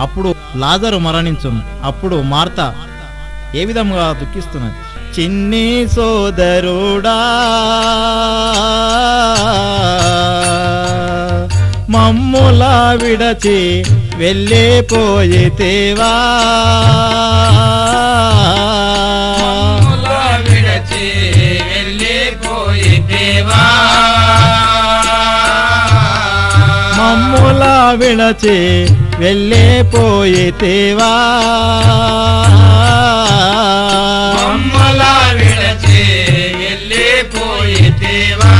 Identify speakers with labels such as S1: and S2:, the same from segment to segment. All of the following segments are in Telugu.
S1: అప్పుడు లాజరు మరణించును. అప్పుడు మార్తా ఏ విధంగా దుఃఖిస్తున్నది. చిన్ని సోదరుడా మమ్ములా విడచి వెళ్ళిపోయితేవా,
S2: విడచి వెళ్ళిపోయితేవా,
S1: మమ్ములా విడచి వెళ్ళిపోయితేవా,
S2: మమ్మలా విడచి వెళ్ళిపోయితేవా,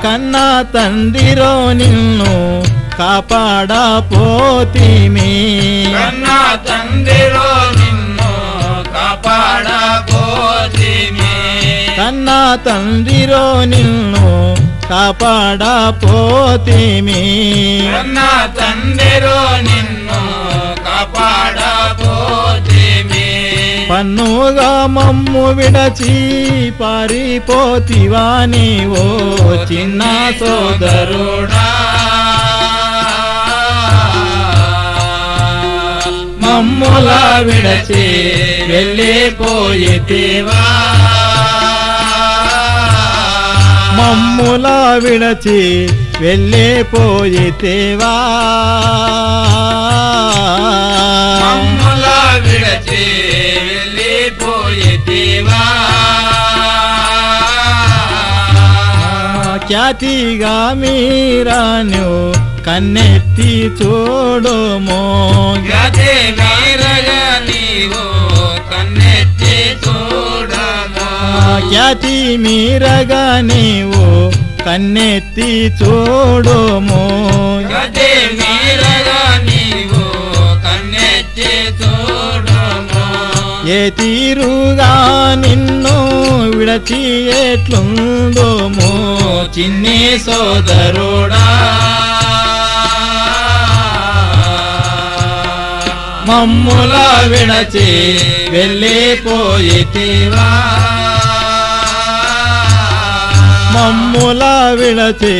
S1: కన్నా తండ్రిరో నిన్ను కాపాడపోతిమి,
S2: కన్నా తండ్రిరో నిన్ను కాపాడపోతిమి,
S1: కన్నా తండ్రిరో నిన్ను కాపాడపోతిమి,
S2: కన్నా తండ్రిరో నిన్ను కాపాడపోతిమి,
S1: పన్నుగా మమ్ము విడచి పారిపోతివా నీవో చిన్న సోదరుడా,
S2: మమ్ములా విడచి వెళ్ళిపోయితేవా,
S1: మమ్ములా విడచి వెళ్ళిపోయితేవా,
S2: మమ్ములా విడచి వెళ్ళిపోయితేవా,
S1: ఖ్యాతిగా మీరాను కన్నెత్తి చూడుమో,
S2: గతే మీరగా నీవు కన్నెత్తి చూడము,
S1: ఖ్యాతి మీరగా నీవు కన్నెత్తి చూడుము,
S2: గతే మీరగా నీవు కన్నెత్తి చూడము,
S1: ఏ తీరుగా నిన్ను విడచి ఎట్లుందుము
S2: చిన్ని సోదరుడా,
S1: మమ్ములా
S2: విడచి వెళ్ళిపోయితేవా,
S1: మమ్ములా విడచి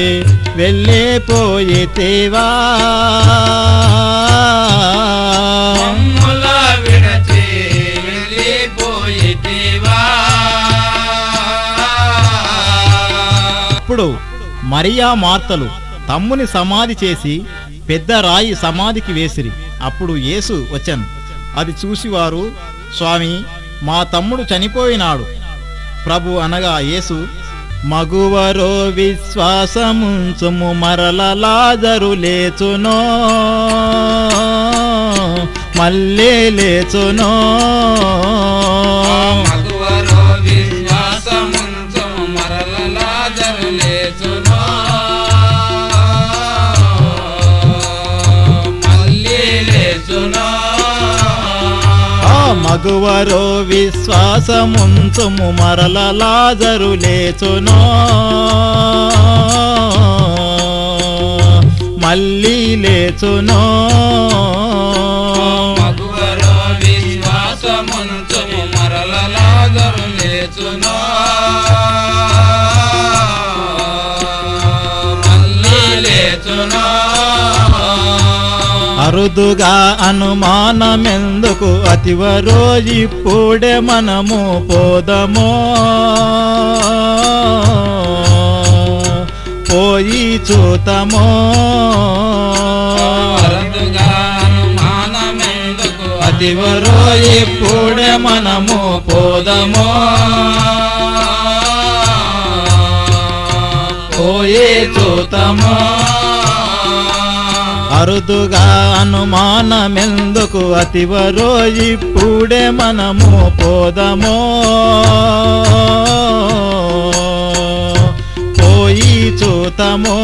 S1: వెళ్ళిపోయితేవా,
S2: మమ్ములా విడచి వెళ్ళిపోయితేవా,
S1: అప్పుడు మరియా మార్తలు తమ్ముని సమాధి చేసి పెద్ద రాయి సమాధికి వేసిరి. అప్పుడు యేసు వచ్చెను. అది చూసి వారు, స్వామి, మా తమ్ముడు చనిపోయినాడు ప్రభు అనగా యేసు, మగువరో విశ్వాసముంచుము, మరల లాజరు లేచునో, మళ్ళీ లేచునో,
S2: మగువరో విశ్వాసముంచు మరల లాజరు లేచునో, మళ్ళీ లేచునో,
S1: మగువరో విశ్వాసముంచుము, మరల లాజరు లేచునో, మళ్ళీ లేచునో,
S2: మగువరో విశ్వాసముంచు మరల లాజరు లేచునో, మళ్ళీ లేచునో,
S1: అరుదుగా అనుమానమెందుకు అతివరో ఇప్పుడే మనము పోదమో, పోయి చూతమో,
S2: అరుదుగా అనుమానమెందుకు
S1: అతివరో ఇప్పుడే మనము పోదమో, పోయి చూతమో, అరుదుగా అనుమానమెందుకు అతివరో ఇప్పుడే మనము పోదమో, పోయి చూతమో,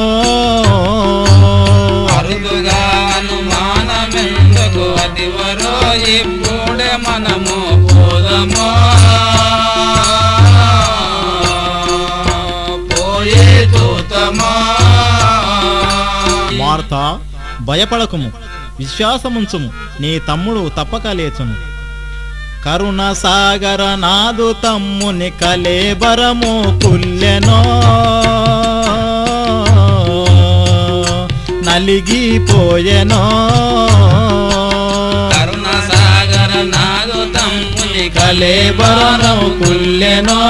S2: అరుదుగా అనుమానమెందుకు అతివరో ఇప్పుడే మనము పోదమో, పోయే చూతమో.
S1: మార్తా, భయపడకుము, విశ్వాసముంచుము, నీ తమ్ముడు తప్పక లేచును. కరుణ సాగర నాదు తమ్ముని కలేబరము కుల్లెనో, నలిగిపోయెనో
S2: కరుణ సాగర నాదు తమ్ముని
S1: కళేబరము కుల్లెనో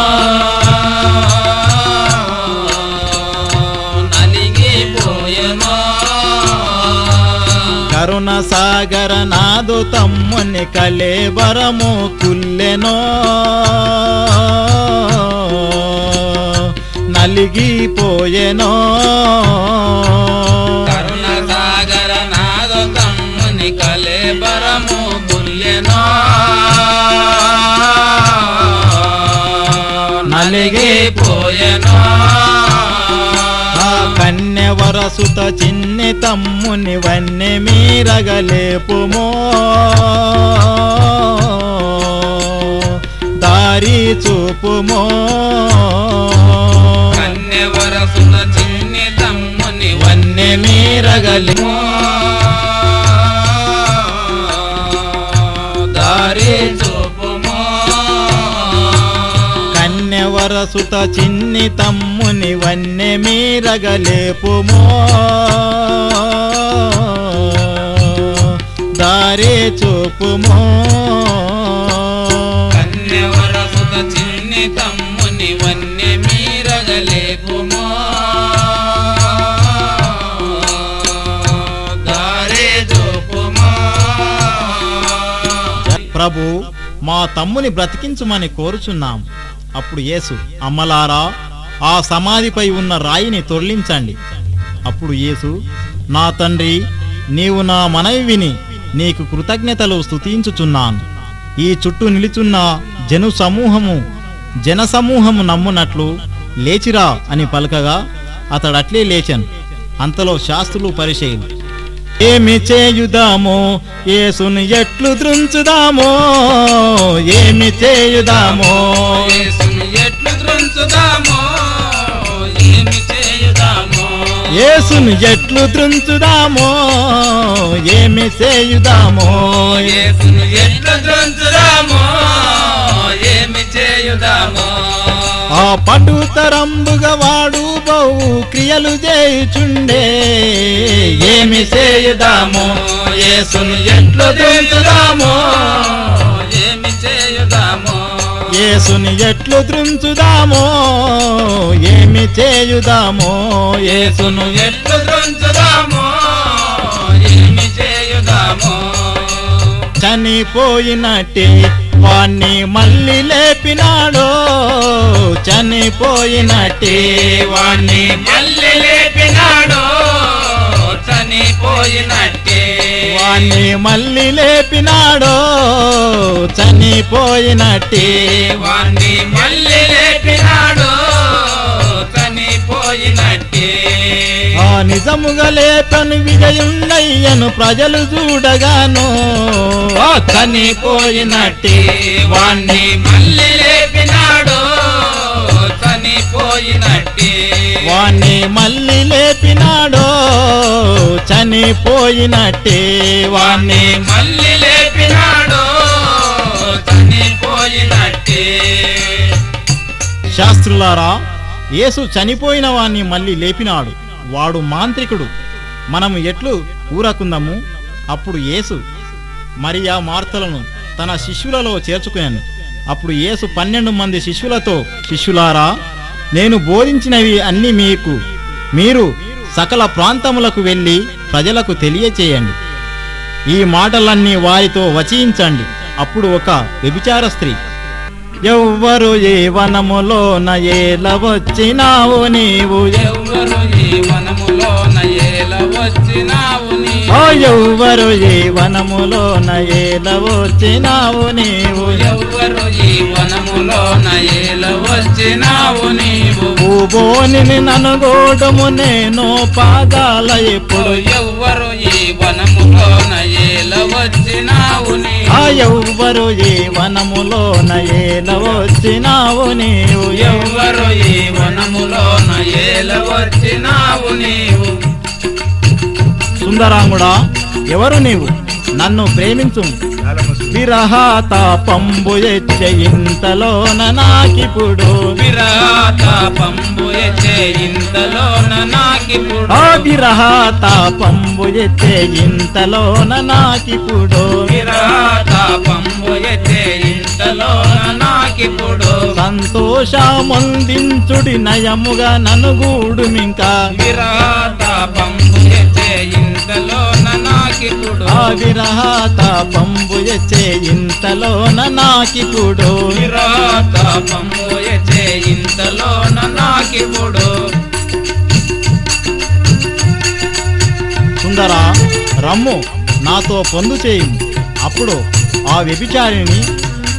S2: నలిగిపోయెనో
S1: కరుణ సాగర నాదు తమ్ముని కళేబరము కుల్లెనో నలిగిపోయెనో
S2: కరుణ సాగర నాదు తమ్ముని కళేబరము కుల్లెనో నలిగిపోయెనో
S1: కన్యవరసుత చిన్ని తమ్ముని వన్నె మీరగలేపుమో దారి చూపుమో
S2: కన్యవరసుల చిన్ని తమ్ముని
S1: వన్నె మీరగలేమో
S2: దారి చూపుమో
S1: కన్యవరసుత చిన్ని తమ్ముని వన్నె మీరగలేపుమో దారి చూపుమో
S2: కన్యవరసుత చిన్ని తమ్ముని వన్నె మీరగలేపుమో దారి చూపుమో
S1: ప్రభు మా తమ్ముని బ్రతికించుమని కోరుచున్నాం. అప్పుడు యేసు అమ్మలారా ఆ సమాధిపై ఉన్న రాయిని తొలగించండి. అప్పుడు యేసు నా తండ్రి నీవు నా మనవి విని నీకు కృతజ్ఞతలు స్తుతించుచున్నాను. ఈ చుట్టూ నిలుచున్న జనసమూహము నమ్మునట్లు లేచిరా అని పలకగా అతడట్లే లేచెను. అంతలో శాస్త్రులు పరిచయులు ఏమి చేయుదామో యేసును ఎట్లు త్రుంచుదామో ఏమి చేయుదామో
S2: యేసును ఎట్లు త్రుంచుదామో ఏమి చేయుదామో
S1: యేసును ఎట్లు త్రుంచుదామో ఏమి చేయుదామో
S2: యేసును ఎట్లు త్రుంచుదామో ఏమి చేయుదామో
S1: ఆ పటుతరంబుగా వాడు బహు క్రియలు చేయుచుండే ఏమి చేయుదామో యేసును ఎట్లు త్రుంచుదామో
S2: ఏమి చేయుదామో
S1: యేసుని ఎట్లు త్రుంచుదామో ఏమి చేయుదామో యేసును
S2: ఎట్లు త్రుంచుదామో ఏమి చేయుదామో
S1: చనిపోయినట్టే వాణ్ణి మళ్ళీ లేపినాడో చనిపోయినట్టే వాణ్ణి
S2: మళ్ళీ లేపినాడో చనిపోయినట్టే
S1: వాణ్ణి మళ్ళీ లేపినాడో చనిపోయినట్టే
S2: వాణ్ణి మళ్ళీ లేపినాడో చనిపోయినట్టే
S1: ఆ నిజముగా లేపను విజయుండయ్యను ప్రజలు చూడగాను ఆ చనిపోయినట్టే
S2: వాణ్ణి మళ్ళీ లేపినాడో చనిపోయినట్టే
S1: వాణ్ణి మళ్ళీ లేపినాడో చనిపోయినట్టే వాణ్ణి
S2: మళ్ళీ లేపినాడో చనిపోయినట్టే
S1: శాస్త్రులారా యేసు చనిపోయిన వాణ్ణి మళ్ళీ లేపినాడు. వాడు మాంత్రికుడు. మనము ఎట్లు ఊరకుందాము. అప్పుడు యేసు మరియా మార్తలను తన శిష్యులలో చేర్చుకున్నాను. అప్పుడు యేసు 12 మంది శిష్యులతో శిష్యులారా నేను బోధించినవి అన్ని మీరు సకల ప్రాంతములకు వెళ్ళి ప్రజలకు తెలియచేయండి. ఈ మాటలన్నీ వారితో వచించండి. అప్పుడు ఒక వ్యభిచార స్త్రీ ఎవ్వరు ఏ వనములోన ఏల వచ్చినావు నీవు
S2: ఎవ్వరు ఈ వనములోన ఏల వచ్చినావు నీవు
S1: ఎవ్వరు ఏ వనములోన ఏల వచ్చినావు నీవు
S2: ఎవ్వరు ఈ వనములోన ఏల వచ్చినావు నీవు
S1: భూబోని ననుగోడము నేను పాదాల ఎప్పుడు
S2: ఎవ్వరు ఈ వనములోన ఏల వచ్చినావు నీవు
S1: ఎవ్వరు ఏ వనములోన ఏల వచ్చినావు నీవు
S2: ఎవ్వరు ఈ వనములోన ఏల వచ్చినావు నీవు
S1: సుందరాంగుడా ఎవరు నీవు నన్ను ప్రేమించు విరహ తాపంబు ఎచ్చే ఇంతలోన నాకిప్పుడు
S2: విరాత పంబు ఎచ్చే ఇంతలోన నాకిప్పుడు
S1: ఆ విరహ తాపంబు ఎచ్చే ఇంతలోన నాకిప్పుడు
S2: విరాత పంబు ఎచ్చే ఇంతలోన నాకిప్పుడు
S1: సంతోషమందించుడి నయముగా ననుగూడుమింకా
S2: విరాత పంబు ఎచ్చే ఇంతలోన నాకిప్పుడు
S1: ఆ విరహ తాపంబు ఎచ్చే ఇంతలోన నాకిప్పుడు
S2: విరాత పంబు ఎచ్చే ఇంతలోన నాకిప్పుడు
S1: సుందరా రమ్ము నాతో పొందు చేయుము. అప్పుడు ఆ వ్యభిచారిని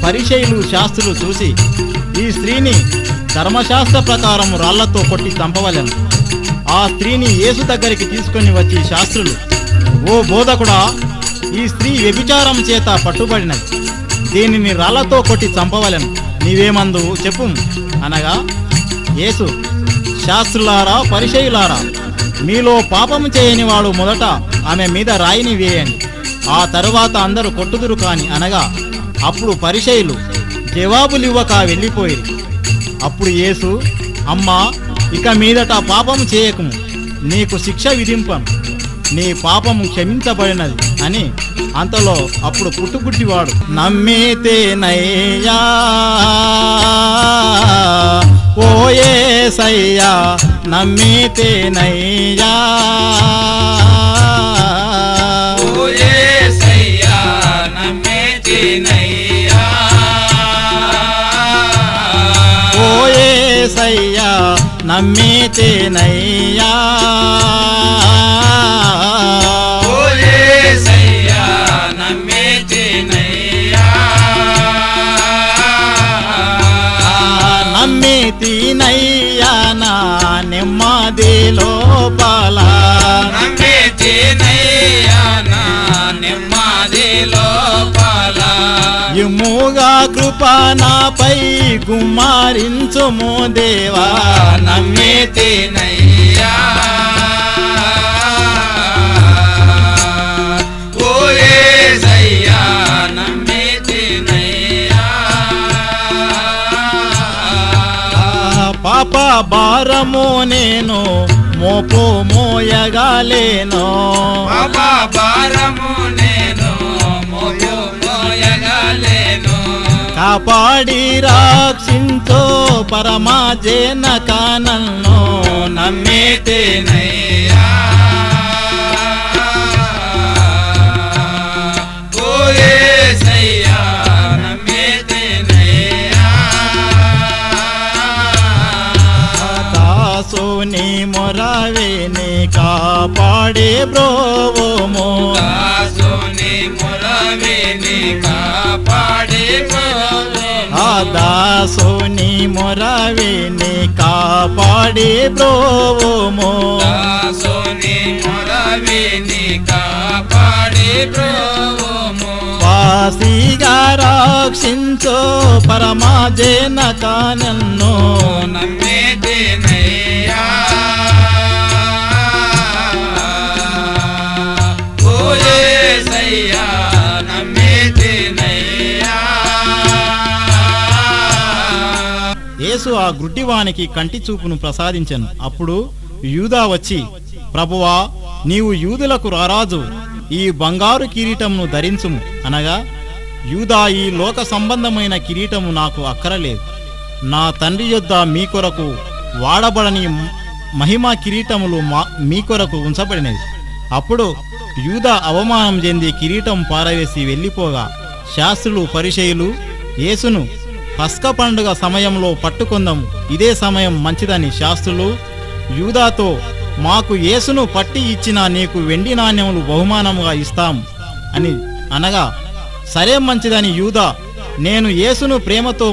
S1: పరిచయులు శాస్త్రులు చూసి ఈ స్త్రీని ధర్మశాస్త్ర ప్రకారం రాళ్లతో కొట్టి చంపవలెను. ఆ స్త్రీని యేసు దగ్గరికి తీసుకొని వచ్చి శాస్త్రులు, ఓ బోధకుడా, ఈ స్త్రీ వ్యభిచారం చేత పట్టుబడినది, దీనిని రాళ్లతో కొట్టి చంపవలెను, నీవేమందు చెప్పు అనగా యేసు, శాస్త్రులారా పరిచయులారా, మీలో పాపము చేయని వాడు మొదట ఆమె మీద రాయిని వేయండి, ఆ తరువాత అందరూ కొట్టుదురు కాని అనగా అప్పుడు పరిచయులు జవాబులివ్వక వెళ్ళిపోయిరి. అప్పుడు యేసు, అమ్మా, ఇక మీదట పాపము చేయకము, నీకు శిక్ష విధింపను, నీ పాపము క్షమించబడినది అని అంతలో అప్పుడు పుట్టుగుడ్డివాడు నమ్మితేనయ్యా ఓ యేసయ్యా నమ్మితేనయ్యా
S2: ఓ యేసయ్యా నమ్మితేనయ్యా
S1: ఓ యేసయ్యా నమ్మితేనయ్యా
S2: ఓ యేసయ్యా నమ్మితేనయ్యా
S1: నమ్మితేనయ్యా నా నెమ్మది లోపల
S2: నమ్మితేనయ్యా నా నెమ్మది లోపల
S1: ఇముగా కృప నాపై గుమ్మారించుము దేవా
S2: నమ్మితేనయ్యా ఓ యేసయ్యా నమ్మితేనయ్యా
S1: పాప భారము నేను మోపు మోయగాలేను
S2: పాప భారము నేను మోయగలేను
S1: కాపాడి రక్షించో పరమాజేన కానన్ను
S2: నమ్మితేనయ్యా ఓ యేసయ్యా నమ్మితేనయ్యా
S1: దాసుని మొరవేని కాపాడే బ్రోవోమో
S2: దాసుని మొరవిని కాపాడే
S1: ఆ దాసుని మొరవేని కాపాడే బ్రోవోమో
S2: దాసుని మొరవిని కాపాడే ప్రోము
S1: వాసిగా రక్షించో పరమాజేన కానన్ను
S2: నమ్మితేనయ్యా ఓ యేసయ్యా నమ్మితేనయ్యా
S1: యేసు ఆ గుడ్డివానికి కంటి చూపును ప్రసాదించెను. అప్పుడు యూదా వచ్చి, ప్రభువా, నీవు యూదులకు రారాజు, ఈ బంగారు కిరీటమును ధరించుము అనగా, యూదా, ఈ లోక సంబంధమైన కిరీటము నాకు అక్కరలేదు, నా తండ్రి యొద్ద మీ కొరకు వాడబడని మహిమా కిరీటములు మీ కొరకు ఉంచబడినది. అప్పుడు యూదా అవమానం చెంది కిరీటం పారవేసి వెళ్ళిపోగా శాస్త్రులు పరిచయులు యేసును పస్క పండుగ సమయంలో పట్టుకొందాము, ఇదే సమయం మంచిదని శాస్త్రులు యూదాతో, మాకు యేసును పట్టి ఇచ్చిన నీకు వెండి నాణ్యములు బహుమానముగా ఇస్తాం అని అనగా, సరే మంచిదని యూదా, నేను యేసును ప్రేమతో